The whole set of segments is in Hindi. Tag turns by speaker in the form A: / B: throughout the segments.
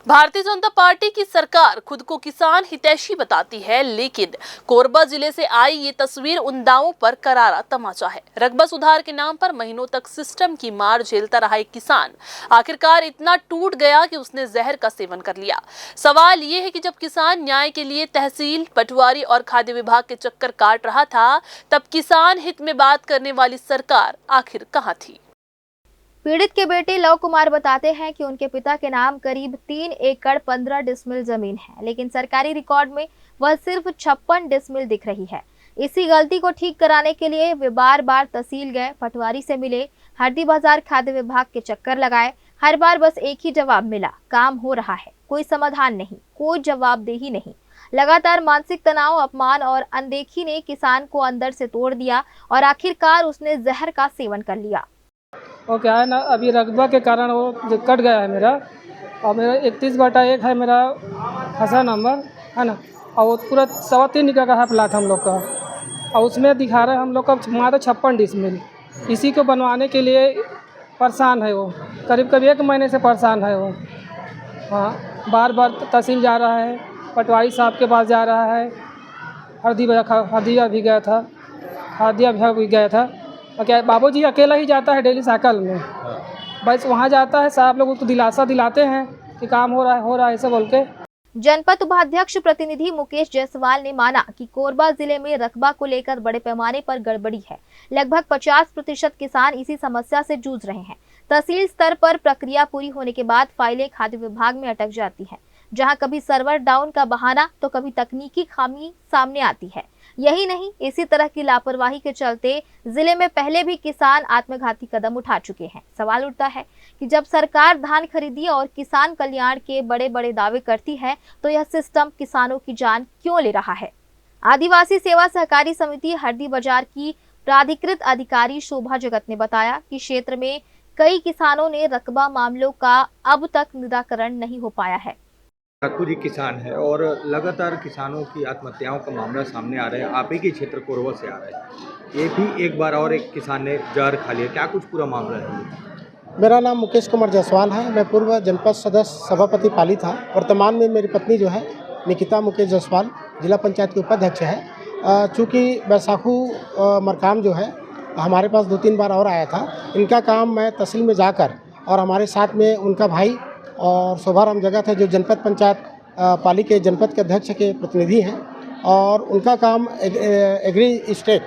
A: भारतीय जनता पार्टी की सरकार खुद को किसान हितैषी बताती है, लेकिन कोरबा जिले से आई ये तस्वीर उन दावों पर करारा तमाचा है। रकबा सुधार के नाम पर महीनों तक सिस्टम की मार झेलता रहा एक किसान आखिरकार इतना टूट गया कि उसने जहर का सेवन कर लिया। सवाल ये है कि जब किसान न्याय के लिए तहसील, पटवारी और खाद्य विभाग के चक्कर काट रहा था, तब किसान हित में बात करने वाली सरकार आखिर कहाँ थी?
B: पीड़ित के बेटे लव कुमार बताते हैं कि उनके पिता के नाम करीब 3 एकड़ 15 डिसमिल जमीन है, लेकिन सरकारी रिकॉर्ड में वह सिर्फ 56 डिसमिल दिख रही है। इसी गलती को ठीक कराने के लिए वे बार बार तहसील गए, पटवारी से मिले, हरदी बाजार खाद्य विभाग के चक्कर लगाए। हर बार बस एक ही जवाब मिला, काम हो रहा है, कोई समाधान नहीं, कोई जवाबदेही नहीं। लगातार मानसिक तनाव, अपमान और अनदेखी ने किसान को अंदर से तोड़ दिया और आखिरकार उसने जहर का सेवन कर लिया।
C: और क्या है ना, अभी रकबा के कारण वो जो कट गया है मेरा, और मेरा 31/1 है मेरा फसल नंबर, है ना। और वो पूरा 3.25 एकड़ का है प्लाट हम लोग का, और उसमें दिखा रहा है हम लोग का मात्र 56 डिसमिल। इसी को बनवाने के लिए परेशान है वो, करीब 1 महीने से परेशान है वो। हाँ, बार बार तहसील जा रहा है, पटवारी साहब के पास जा रहा है, हरदिया भी गया था, खादिया भी गया था। और क्या बाबूजी अकेला ही जाता है डेली साइकिल में, बस वहाँ जाता है, साहब लोग उसको दिलासा दिलाते हैं कि काम हो रहा है ऐसे बोल के।
B: जनपद उपाध्यक्ष प्रतिनिधि मुकेश जायसवाल ने माना कि कोरबा जिले में रकबा को लेकर बड़े पैमाने पर गड़बड़ी है। लगभग 50% किसान इसी समस्या से जूझ रहे हैं। तहसील स्तर पर प्रक्रिया पूरी होने के बाद फाइलें खाद्य विभाग में अटक जाती हैं, जहां कभी सर्वर डाउन का बहाना तो कभी तकनीकी खामी सामने आती है। यही नहीं, इसी तरह की लापरवाही के चलते जिले में पहले भी किसान आत्मघाती कदम उठा चुके हैं। सवाल उठता है कि जब सरकार धान खरीदी और किसान कल्याण के बड़े बड़े दावे करती है, तो यह सिस्टम किसानों की जान क्यों ले रहा है? आदिवासी सेवा सहकारी समिति हरदी बाजार की प्राधिकृत अधिकारी शोभा जगत ने बताया कि क्षेत्र में कई किसानों ने रकबा मामलों का अब तक निराकरण नहीं हो पाया है।
D: ठाकुर जी किसान है और लगातार किसानों की आत्महत्याओं का मामला सामने आ रहा है। आप ही के क्षेत्र कोरबा से आ रहा है, ये भी एक बार और एक किसान ने जहर खा लिया, क्या कुछ पूरा मामला है?
E: मेरा नाम मुकेश कुमार जायसवाल है। मैं पूर्व जनपद सदस्य सभापति पाली था। वर्तमान में मेरी पत्नी जो है निकिता मुकेश जायसवाल जिला पंचायत के उपाध्यक्ष है। चूँकि बैसाखू मरकाम जो है हमारे पास 2-3 बार और आया था। इनका काम मैं तहसील में जाकर, और हमारे साथ में उनका भाई और शोभाराम जगत है जो जनपद पंचायत पाली के जनपद के अध्यक्ष के प्रतिनिधि हैं, और उनका काम एग्री स्टेट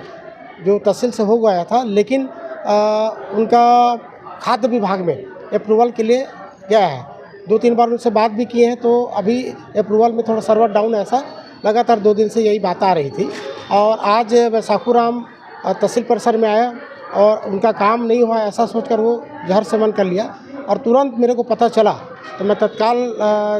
E: जो तहसील से हो गया था, लेकिन उनका खाद्य विभाग में अप्रूवल के लिए गया है। 2-3 बार उनसे बात भी किए हैं, तो अभी अप्रूवल में थोड़ा सर्वर डाउन, ऐसा लगातार 2 दिन से यही बात आ रही थी। और आज वैसाखूराम तहसील परिसर में आया और उनका काम नहीं हुआ, ऐसा सोचकर वो जहर सेवन कर लिया। और तुरंत मेरे को पता चला तो मैं तत्काल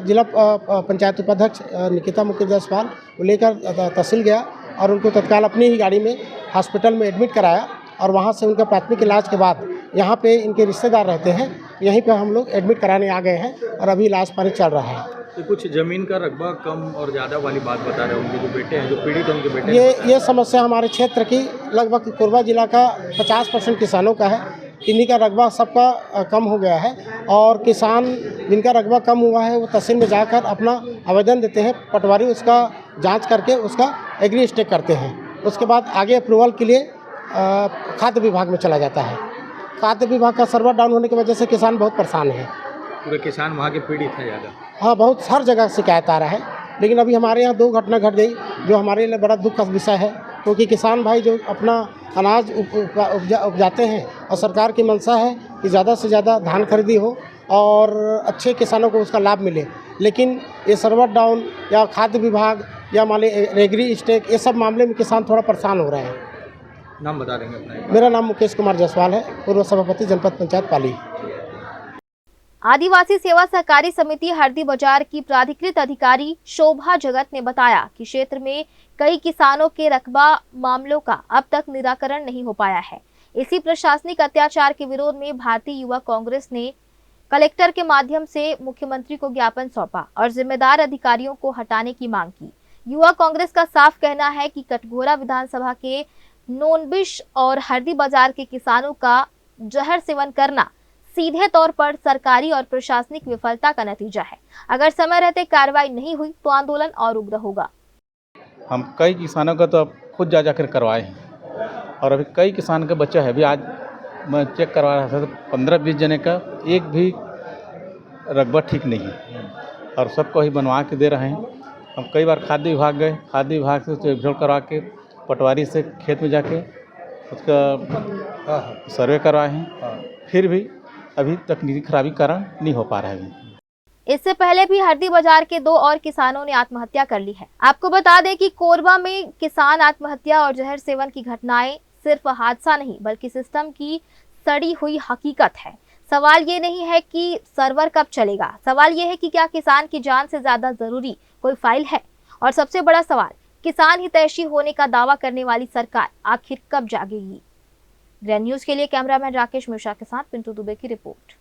E: जिला पंचायत उपाध्यक्ष निकिता मुकेश जायसवाल को लेकर तहसील गया और उनको तत्काल अपनी ही गाड़ी में हॉस्पिटल में एडमिट कराया। और वहाँ से उनका प्राथमिक इलाज के बाद यहाँ पे इनके रिश्तेदार रहते हैं, यहीं पे हम लोग एडमिट कराने आ गए हैं और अभी इलाज पानी चल रहा है।
D: तो कुछ ज़मीन का रकबा कम और ज़्यादा वाली बात बता रहे हैं, उनके जो बेटे हैं, जो पीड़ित हैं, उनके बेटे
E: ये समस्या हमारे क्षेत्र की लगभग कोरबा जिला का 50% किसानों का है। इन्हीं का रकबा सबका कम हो गया है, और किसान जिनका रकबा कम हुआ है वो तहसील में जाकर अपना आवेदन देते हैं, पटवारी उसका जांच करके उसका एग्री स्टेक करते हैं। उसके बाद आगे अप्रूवल के लिए खाद्य विभाग में चला जाता है। खाद्य विभाग का सर्वर डाउन होने की वजह से किसान बहुत परेशान है।
D: पूरे किसान वहाँ के पीड़ित हैं ज़्यादा?
E: हाँ, बहुत हर जगह शिकायत आ रहा है। लेकिन अभी हमारे यहाँ 2 घटना घट गई जो हमारे लिए बड़ा दुख का विषय है, क्योंकि किसान भाई जो अपना अनाज उपजाते हैं और सरकार की मंशा है कि ज़्यादा से ज़्यादा धान खरीदी हो और अच्छे किसानों को उसका लाभ मिले, लेकिन ये सर्वर डाउन या खाद्य विभाग या मान लीजिए एग्री स्टेक, ये सब मामले में किसान थोड़ा परेशान हो रहे हैं।
D: नाम बता देंगे अपना?
E: मेरा नाम मुकेश कुमार जायसवाल है, पूर्व सभापति जनपद पंचायत पाली।
B: आदिवासी सेवा सहकारी समिति हरदी बाजार की प्राधिकृत अधिकारी शोभा जगत ने बताया कि क्षेत्र में कई किसानों के रकबा मामलों का अब तक निराकरण नहीं हो पाया है। इसी प्रशासनिक अत्याचार के विरोध में भारतीय युवा कांग्रेस ने कलेक्टर के माध्यम से मुख्यमंत्री को ज्ञापन सौंपा और जिम्मेदार अधिकारियों को हटाने की मांग की। युवा कांग्रेस का साफ कहना है कि कटघोरा विधानसभा के नोनबिश और हरदी बाजार के किसानों का जहर सेवन करना सीधे तौर पर सरकारी और प्रशासनिक विफलता का नतीजा है। अगर समय रहते कार्रवाई नहीं हुई तो आंदोलन और उग्र होगा।
F: हम कई किसानों का तो अब खुद जा जाकर करवाए हैं और अभी कई किसान के बच्चे हैं। अभी आज मैं चेक करवा रहा था तो 15-20 जने का एक भी रकबा ठीक नहीं है और सबको ही बनवा के दे रहे हैं। हम कई बार खाद्य विभाग गए, खाद्य विभाग से उसको एकझोल करवा के पटवारी से खेत में जाके उसका सर्वे करवाए हैं, फिर भी अभी तकनीकी खराबी कारण नहीं हो पा रहा है।
B: इससे पहले भी हरदी बाजार के 2 और किसानों ने आत्महत्या कर ली है। आपको बता दें कि कोरबा में किसान आत्महत्या और जहर सेवन की घटनाएं सिर्फ हादसा नहीं बल्कि सिस्टम की सड़ी हुई हकीकत है। सवाल ये नहीं है कि सर्वर कब चलेगा, सवाल ये है कि क्या किसान की जान से ज्यादा जरूरी कोई फाइल है। और सबसे बड़ा सवाल, किसान हितैषी होने का दावा करने वाली सरकार आखिर कब जागेगी। ग्रैंड न्यूज के लिए कैमरामैन राकेश मिश्रा के साथ पिंटू दुबे की रिपोर्ट।